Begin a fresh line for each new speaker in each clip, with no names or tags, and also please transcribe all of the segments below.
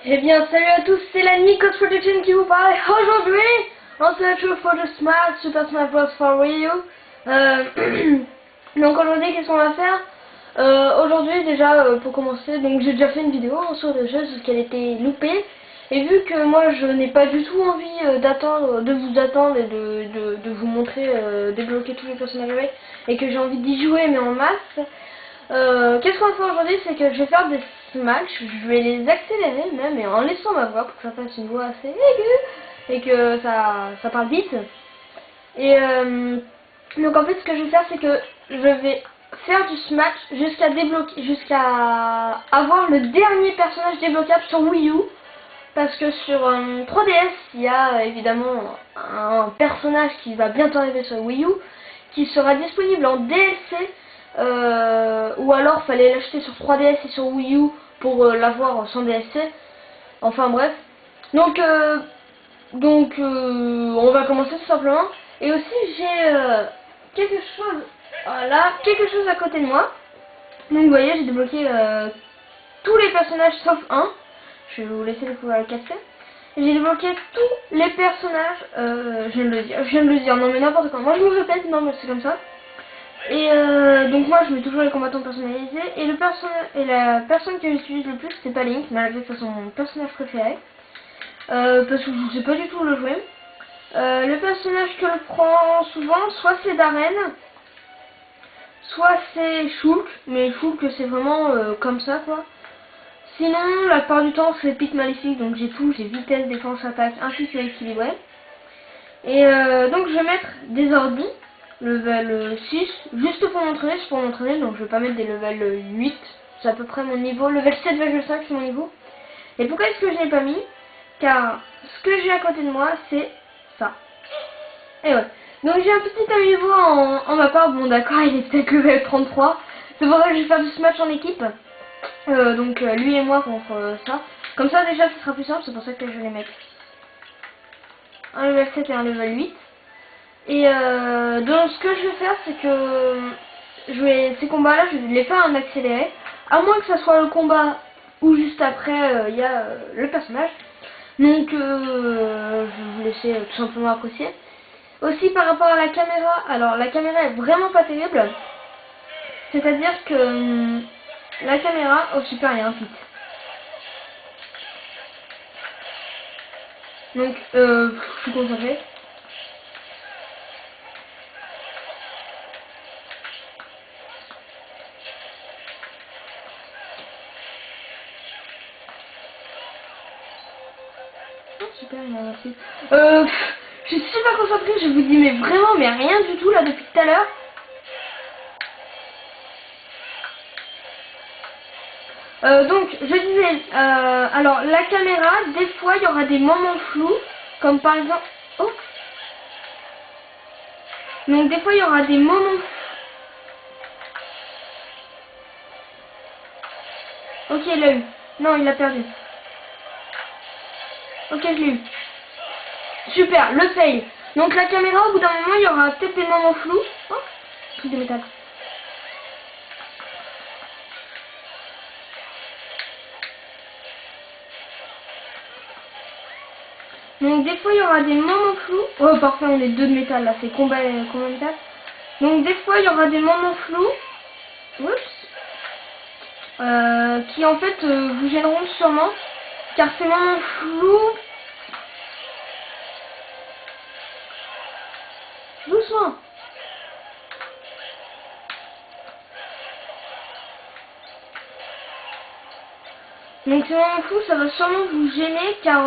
Eh bien, salut à tous, c'est la Nikos Production qui vous parle. Aujourd'hui, on se retrouve pour le Super Smash Bros. For Wii U. Donc aujourd'hui, qu'est-ce qu'on va faire? Aujourd'hui, déjà, pour commencer, donc j'ai déjà fait une vidéo sur le jeu, parce qu'elle était loupée. Et vu que moi, je n'ai pas du tout envie d'attendre, de vous attendre et de vous montrer débloquer tous les personnages avec, et que j'ai envie d'y jouer, mais en masse. Qu'est-ce qu'on va faire aujourd'hui? C'est que je vais faire des smash, je vais les accélérer même, et en laissant ma voix pour que ça fasse une voix assez aiguë et que ça parle vite. Et donc en fait, ce que je vais faire, c'est que je vais faire du smash jusqu'à débloquer, jusqu'à avoir le dernier personnage débloquable sur Wii U. Parce que sur 3DS, il y a évidemment un personnage qui va bientôt arriver sur Wii U, qui sera disponible en DLC. Ou alors fallait l'acheter sur 3DS et sur Wii U pour l'avoir sans DLC. Enfin bref. Donc on va commencer tout simplement. Et aussi j'ai quelque chose, voilà, quelque chose à côté de moi. Donc vous voyez, j'ai débloqué tous les personnages sauf un. Je vais vous laisser le pouvoir le casser. J'ai débloqué tous les personnages. Je viens de le dire, non mais n'importe quoi. Moi je me répète, non mais c'est comme ça. Et donc moi je mets toujours les combattants personnalisés et la personne que j'utilise le plus c'est pas Link, malgré que c'est son personnage préféré, parce que je sais pas du tout le jouer. Le personnage que je prends souvent, soit c'est Darren, soit c'est Shulk, mais Shulk c'est vraiment comme ça quoi. Sinon la plupart du temps c'est Pit Maléfique, donc j'ai tout, j'ai vitesse, défense, attaque ainsi que équilibré. Et donc je vais mettre des ordis. Level 6, juste pour m'entraîner, donc je vais pas mettre des level 8, c'est à peu près mon niveau, level 7,5 c'est mon niveau. Et pourquoi est-ce que je n'ai pas mis? Car ce que j'ai à côté de moi, c'est ça. Et ouais, donc j'ai un petit amiibo en ma part, bon d'accord, il est peut-être level 33, c'est pour ça que je vais faire du smash en équipe, donc lui et moi contre ça. Comme ça déjà ce sera plus simple, c'est pour ça que je vais les mettre. Un level 7 et un level 8. Et donc ce que je vais faire, c'est que ces combats-là, je vais les faire en accéléré. À moins que ça soit le combat ou juste après, il y a le personnage. Donc je vais vous laisser tout simplement apprécier. Aussi par rapport à la caméra, alors la caméra est vraiment pas terrible. C'est-à-dire que la caméra, oh super, il y a un fit. Donc je suis concentré. Super, merci. Je suis super concentrée, je vous dis, mais vraiment, mais rien du tout là depuis tout à l'heure. Donc, je disais, alors la caméra, des fois il y aura des moments flous, comme par exemple. Oh! Donc, des fois il y aura des moments. Ok, il l'a eu. Non, il l'a perdu. Ok, je l'ai eu. Super, le fail. Donc la caméra, au bout d'un moment, il y aura peut-être des moments flous. Oh, truc de métal. Donc des fois, il y aura des moments flous. Oh, parfait, on est deux de métal là, c'est combat métal. Donc des fois, il y aura des moments flous. Oups. Qui en fait vous gêneront sûrement. Car ces moments flous. Doucement. Donc ces moments flous, ça va sûrement vous gêner car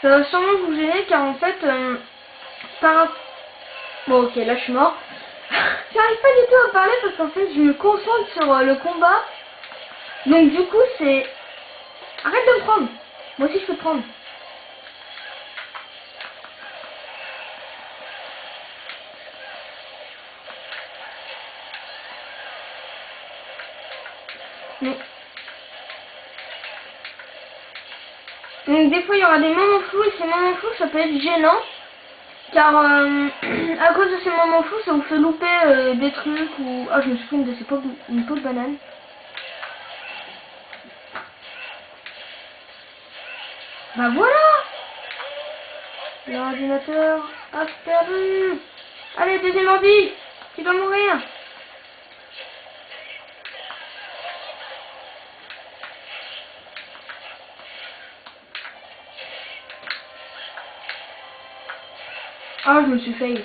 ça va sûrement vous gêner car en fait bon ok, là je suis mort. J'arrive pas du tout à parler parce qu'en fait je me concentre sur le combat. Donc du coup c'est... Arrête de me prendre. Moi aussi je peux te prendre. Donc des fois il y aura des moments flous et ces moments flous ça peut être gênant. Car à cause de ces moments flous ça vous fait louper des trucs ou... Ah je me suis pris une peau de banane. Bah voilà. L'ordinateur a perdu. Allez, deuxième ordi. Tu dois mourir. Ah, je me suis failli.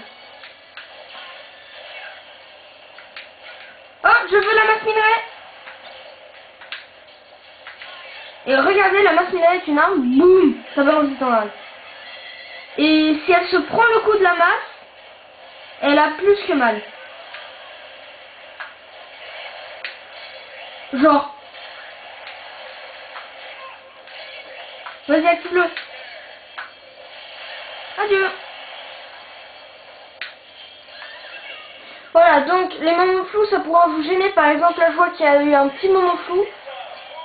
Oh, je veux la masse minerai. Et regardez, la masse minerai est une arme. Boum, ça balance du temps. Et si elle se prend le coup de la masse, elle a plus que mal. Genre. Vas-y, active-le. Adieu. Voilà, donc les moments flous, ça pourra vous gêner. Par exemple, là, je vois qu'il y a eu un petit moment flou.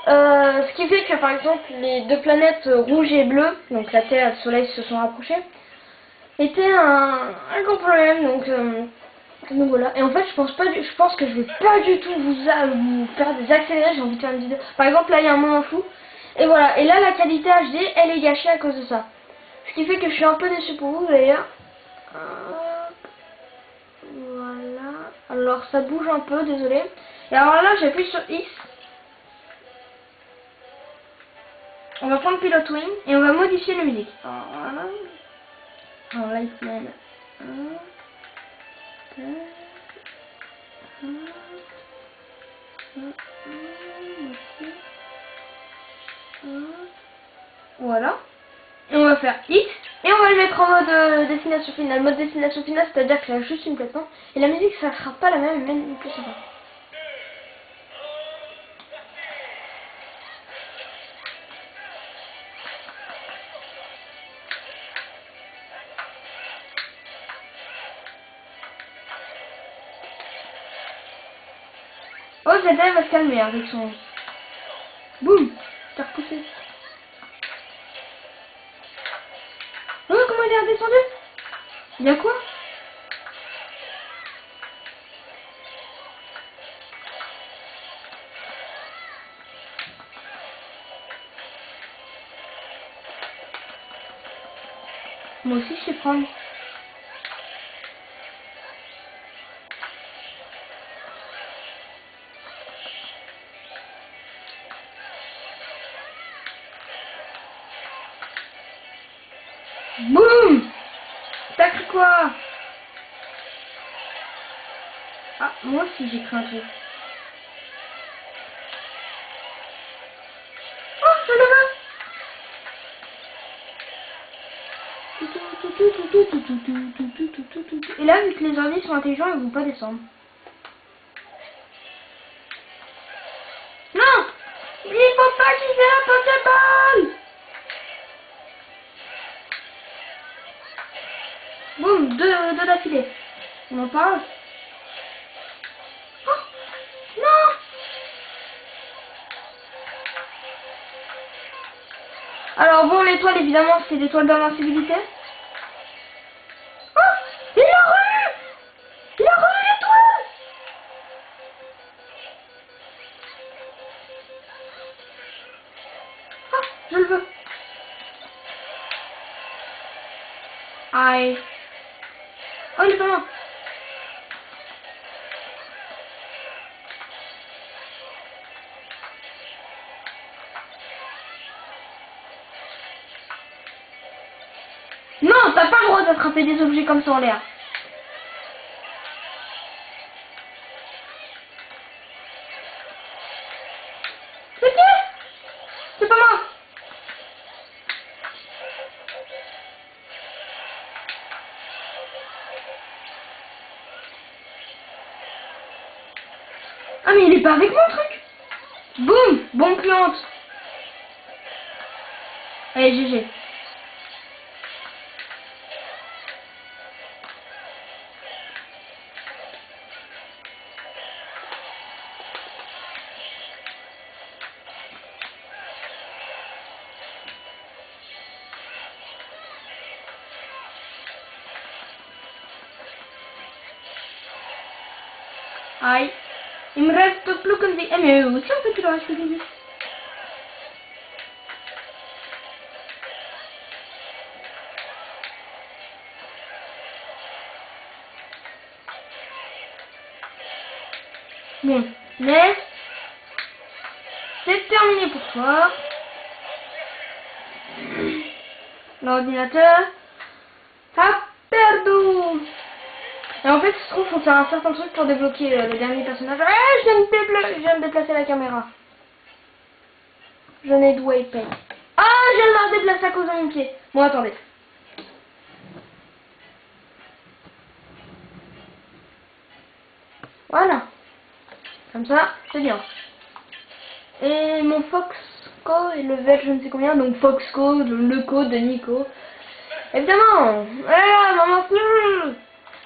Ce qui fait que, par exemple, les deux planètes rouge et bleu, donc la Terre et le Soleil se sont rapprochés, était un gros problème. Donc voilà. Et en fait, je pense que je vais pas du tout vous faire des accélérés. J'ai envie de faire une vidéo. Par exemple, là, il y a un moment flou. Et voilà. Et là, la qualité HD, elle est gâchée à cause de ça. Ce qui fait que je suis un peu déçu pour vous, d'ailleurs. Voilà. Alors, ça bouge un peu, désolé. Et alors là, j'appuie sur X. On va prendre Pilot Wing et on va modifier la musique. Alors, voilà. Alors, Lightman. Voilà. Et on va faire X. Et on va le mettre en mode destination finale. Mode destination finale, c'est-à-dire qu'il y a juste une plateforme. Et la musique, ça sera pas la même, même plus sympa. Oh, Zelda va se calmer avec son... Boum. T'as repoussé. Oh, comment il est redescendu? Il y a quoi? Moi aussi, je sais prendre. Boum. T'as cru quoi? Ah, moi aussi, j'ai cru un truc. Oh, je le veux. Et là, vu que les ordi sont intelligents, ils vont pas descendre. Non! Il faut pas qu'il ait un Pokéball! Boum, deux d'affilée. On en parle? Oh, non! Alors bon, l'étoile, évidemment, c'est l'étoile d'invincibilité. Oh! Il a revu! Il a revu l'étoile! Oh, je le veux. Aïe. Oh, il est pas mort. Non, t'as pas le droit d'attraper des objets comme ça en l'air. C'est qui? C'est pas moi. Ah mais il est pas avec moi le truc. Boum, bon plante. Allez, GG. Aïe. Il me reste plus que des... Eh mais aussi en fait il en reste que des... Bon, mais c'est terminé pour toi. L'ordinateur a perdu. Et en fait, il se trouve, faut faire un certain truc pour débloquer le dernier personnage. Ah, je viens de déplacer la caméra. Je n'ai de waypoint. Ah, je viens de la déplacer à cause de mon pied. Bon, attendez. Voilà. Comme ça, c'est bien. Et mon Foxco est level je ne sais combien. Donc Foxco, le code de Nico. Évidemment. Ah, maman.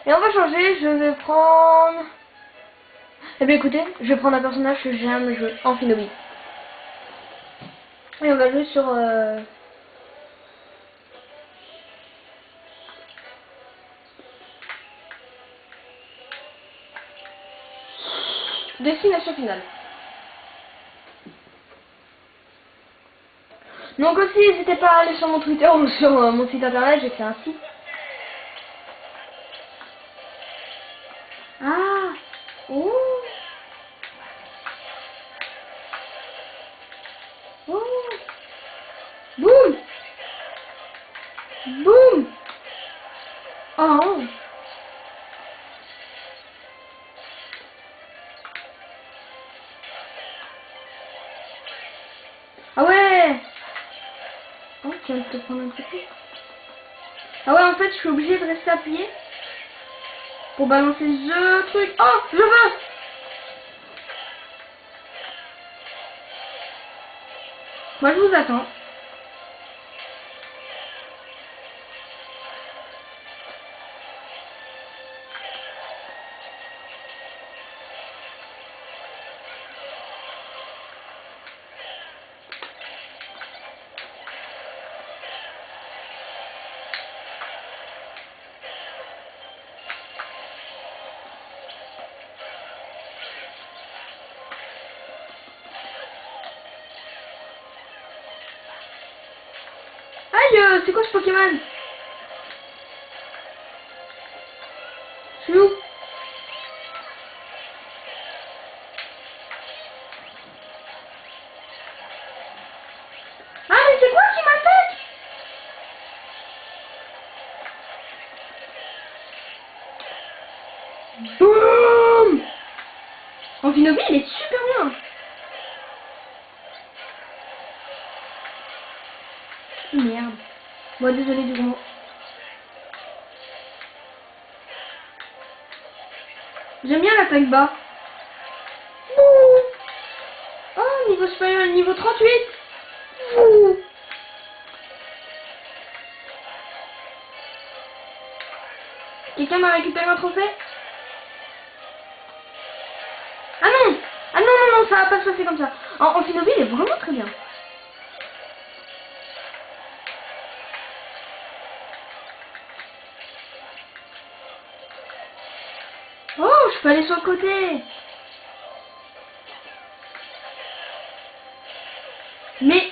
Et on va changer. Je vais prendre... Eh bien écoutez, je vais prendre un personnage que j'aime jouer, Amphinobi. Et on va jouer sur... Destination finale. Donc aussi, n'hésitez pas à aller sur mon Twitter ou sur mon site internet, j'ai fait un site. Ah. Ouh. Ouh. Boum. Boum. Oh. Ah ouais. Oh, tu viens de te prendre un truc. Ah ouais, en fait, je suis obligée de rester appuyé pour balancer ce truc. Oh, je veux. Moi, je vous attends. Aïe, c'est quoi ce Pokémon? Je suis où? Ah, mais c'est quoi qui m'attaque? Boum. Amphinobi, il est super bien. Merde. Moi, désolé du gros. J'aime bien l'attaque bas. Ouh. Oh, niveau supérieur, niveau 38. Ouh. Quelqu'un m'a récupéré un trophée? Ah non. Ah non, non, non, ça va pas se passer comme ça. Amphinobi, il est vraiment très bien. Oh, je peux aller sur le côté. Mais...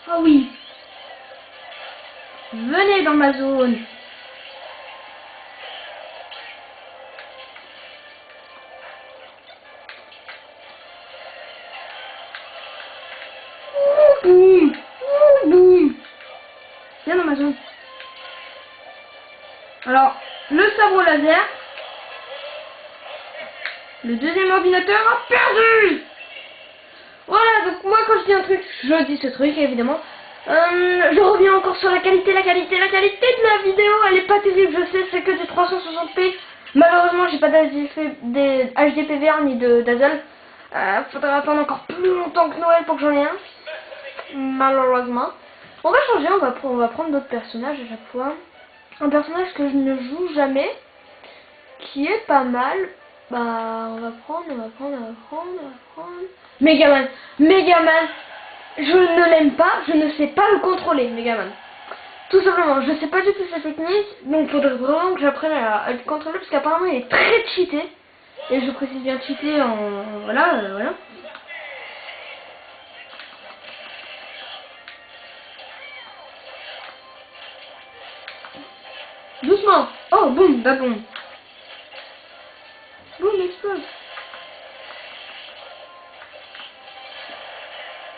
Oh oui. Venez dans ma zone. Ouh, boum. Ouh, boum. Viens dans ma zone. Alors, le sabre laser. Le deuxième ordinateur a perdu. Voilà, donc moi quand je dis un truc, je dis ce truc évidemment. Je reviens encore sur la qualité de la vidéo, elle est pas terrible, je sais, c'est que du 360p. Malheureusement, j'ai pas d'HDPVR ni de Dazzle. Faudra attendre encore plus longtemps que Noël pour que j'en ai un. Malheureusement. On va changer, on va prendre d'autres personnages à chaque fois. Un personnage que je ne joue jamais, qui est pas mal. Bah, on va prendre. Megaman. Megaman. Je ne l'aime pas, je ne sais pas le contrôler, Megaman. Tout simplement, je sais pas du tout sa technique, donc il faudrait vraiment que j'apprenne à le contrôler, parce qu'apparemment il est très cheaté. Et je précise bien cheaté en... Voilà, voilà. Doucement. Oh, boum, bah boum. chose.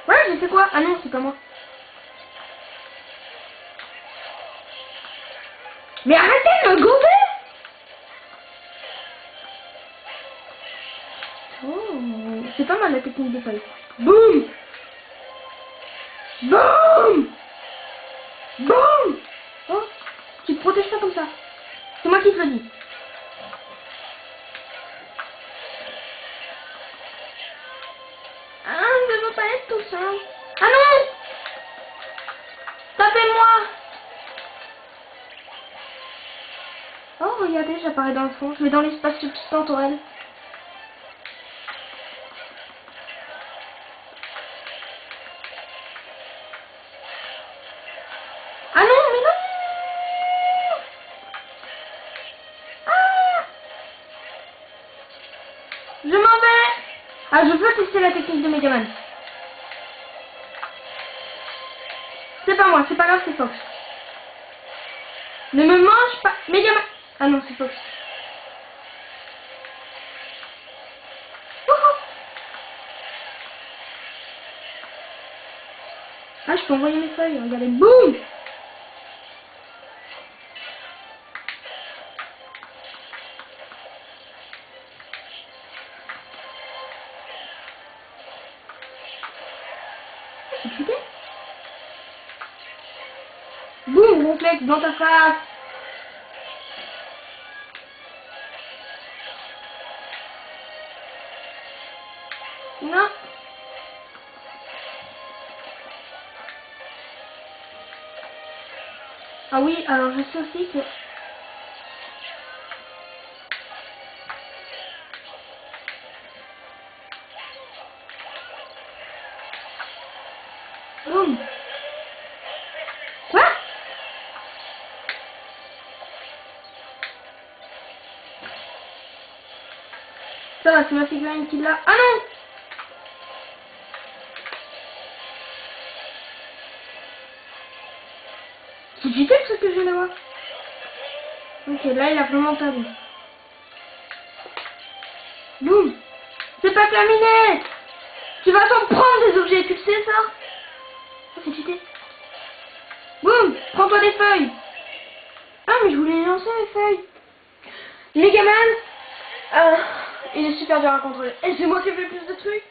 Ouais, j'ai fait quoi? Ah non, c'est pas moi. Mais arrêtez de me gober! Oh, c'est pas mal la technique des feuilles. Boum! Boum! Boum! Oh, tu te protèges pas comme ça. C'est moi qui te le dis. Ah, je veux pas être tout ça. Ah non! Tapez-moi! Oh, regardez, j'apparais dans le fond. Je vais dans l'espace substantiel. Ah non, mais non! Ah! Je m'en vais! Ah, je veux tester la technique de Megaman. C'est pas moi, c'est pas grave, c'est Fox. Ne me mange pas, Megaman. Ah non, c'est Fox. Wouhou! Ah, je peux envoyer mes feuilles, regardez, boum! C'est cheaté. Boum, réflexe dans ta face. Non. Ah oui, alors je sais aussi que... Boum. Quoi? Ça va, c'est ma figurine qui l'a... Ah non! C'est cheaté ce que je viens d'avoir. Ok, là il a vraiment perdu. Boum. C'est pas terminé. Tu vas t'en prendre des objets, tu le sais ça? Oh, c'est cheaté. Boum. Prends-toi des feuilles. Ah mais je voulais les lancer mes feuilles. Megaman, il est super dur à contrôler. Et c'est moi qui ai fait le plus de trucs.